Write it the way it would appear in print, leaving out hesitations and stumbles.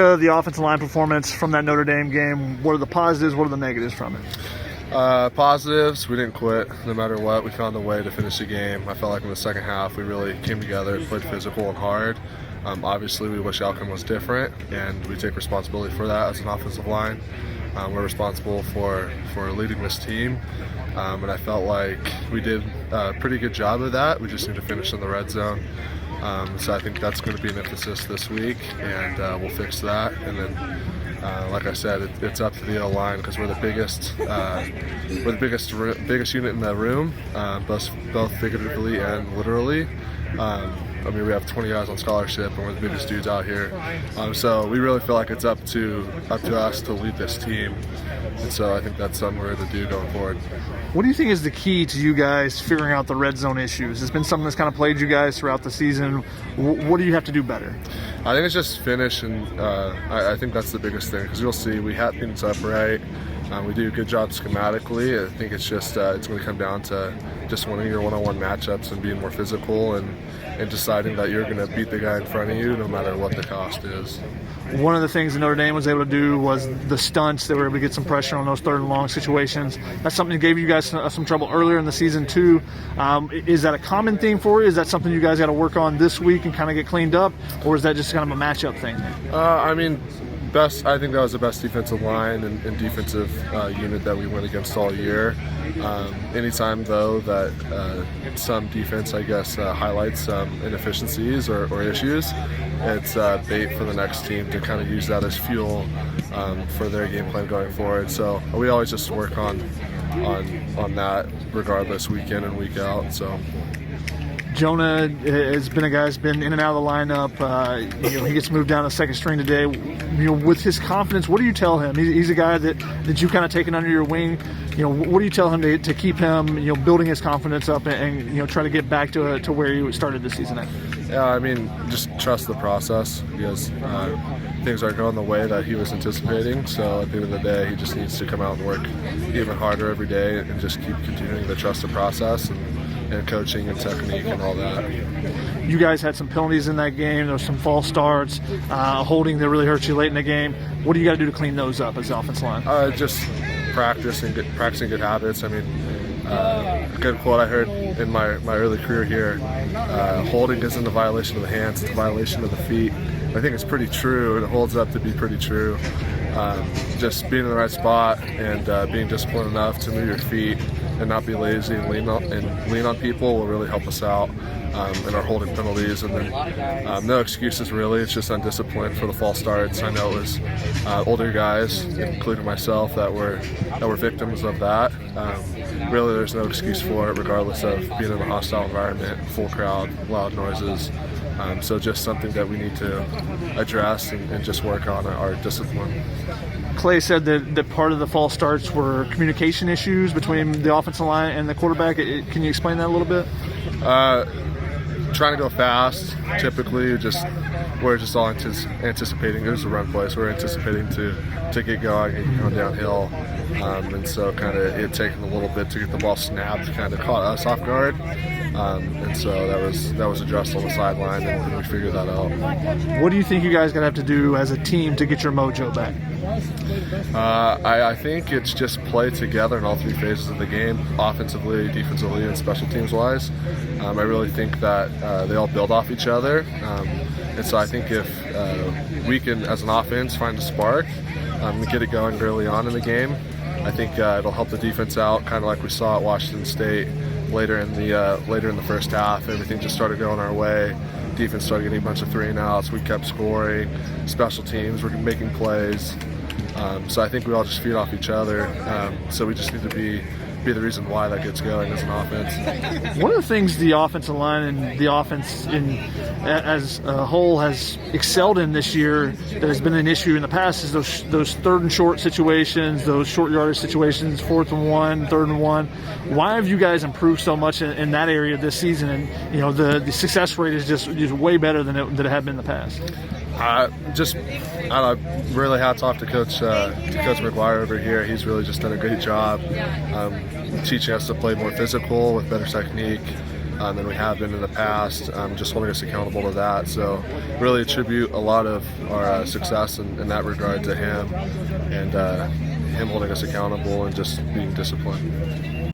The offensive line performance from that Notre Dame game, what are the positives, what are the negatives from it? Positives, we didn't quit no matter what. We found a way to finish the game. I felt like in the second half we really came together and played physical and hard. Obviously, we wish the outcome was different, and we take responsibility for that as an offensive line. We're responsible for leading this team, and I felt like we did a pretty good job of that. We just need to finish in the red zone. So I think that's going to be an emphasis this week, and we'll fix that. And then, like I said, it's up to the O-line because we're the biggest unit in the room, both figuratively and literally. I mean, we have 20 guys on scholarship, and we're the biggest dudes out here. So we really feel like it's up to us to lead this team, and so I think that's something we're going to do going forward. What do you think is the key to you guys figuring out the red zone issues? It's been something that's kind of plagued you guys throughout the season. What do you have to do better? I think it's just finish, and I think that's the biggest thing because you'll see we have things up right. We do a good job schematically. I think it's just it's going to come down to just winning your one-on-one matchups and being more physical and deciding that you're going to beat the guy in front of you no matter what the cost is. One of the things that Notre Dame was able to do was the stunts. They were able to get some pressure on those third and long situations. That's something that gave you guys some trouble earlier in the season too. Is that a common theme for you? Is that something you guys got to work on this week and kind of get cleaned up? Or is that just kind of a matchup thing? I mean, I think that was the best defensive line and defensive unit that we went against all year. Anytime, though, that some defense, I guess, highlights some inefficiencies or issues, it's bait for the next team to kind of use that as fuel for their game plan going forward. So we always just work on that regardless, week in and week out. So. Jonah has been a guy who's been in and out of the lineup. He gets moved down to second string today. With his confidence, what do you tell him? He's a guy that you kind of taken under your wing. What do you tell him to keep him, building his confidence up and try to get back to where he started the season at? Yeah, I mean, just trust the process because things aren't going the way that he was anticipating. So at the end of the day, he just needs to come out and work even harder every day and just keep continuing to trust the process and coaching and technique and all that. You guys had some penalties in that game. There was some false starts, holding that really hurt you late in the game. What do you got to do to clean those up as the offensive line? Just practicing good habits. I mean, a good quote I heard in my early career here, holding isn't a violation of the hands, it's a violation of the feet. I think it's pretty true, and it holds up to be pretty true. Just being in the right spot and being disciplined enough to move your feet and not be lazy and lean on people will really help us out in our holding penalties. And then no excuses really. It's just undisciplined for the false starts. I know it was older guys, including myself, that were victims of that. Really, there's no excuse for it, regardless of being in a hostile environment, full crowd, loud noises. So just something that we need to address and just work on our discipline. Clay said that part of the false starts were communication issues between the offensive line and the quarterback. Can you explain that a little bit? Trying to go fast, typically, we're just all anticipating. It was a run play, so we're anticipating to get going and going downhill. And so kind of it taking a little bit to get the ball snapped kind of caught us off guard. And so that was addressed on the sideline, and we figured that out. What do you think you guys got to have to do as a team to get your mojo back? I think it's just play together in all three phases of the game, offensively, defensively, and special teams wise. I really think that they all build off each other. And so I think if we can, as an offense, find a spark and get it going early on in the game, I think it'll help the defense out, kind of like we saw at Washington State later in the first half. Everything just started going our way. Defense started getting a bunch of 3-and-outs. We kept scoring. Special teams were making plays. So I think we all just feed off each other. So we just need to be the reason why that gets going as an offense. One of the things the offensive line and the offense as a whole has excelled in this year that has been an issue in the past is those third and short situations, those short yardage situations, 4th and 1, 3rd and 1. Why have you guys improved so much in that area this season? And the success rate is just way better than it had been in the past. I don't know, really hats off to Coach McGuire over here. He's really just done a great job teaching us to play more physical with better technique. than we have been in the past, just holding us accountable to that. So really attribute a lot of our success in that regard to him, and him holding us accountable and just being disciplined.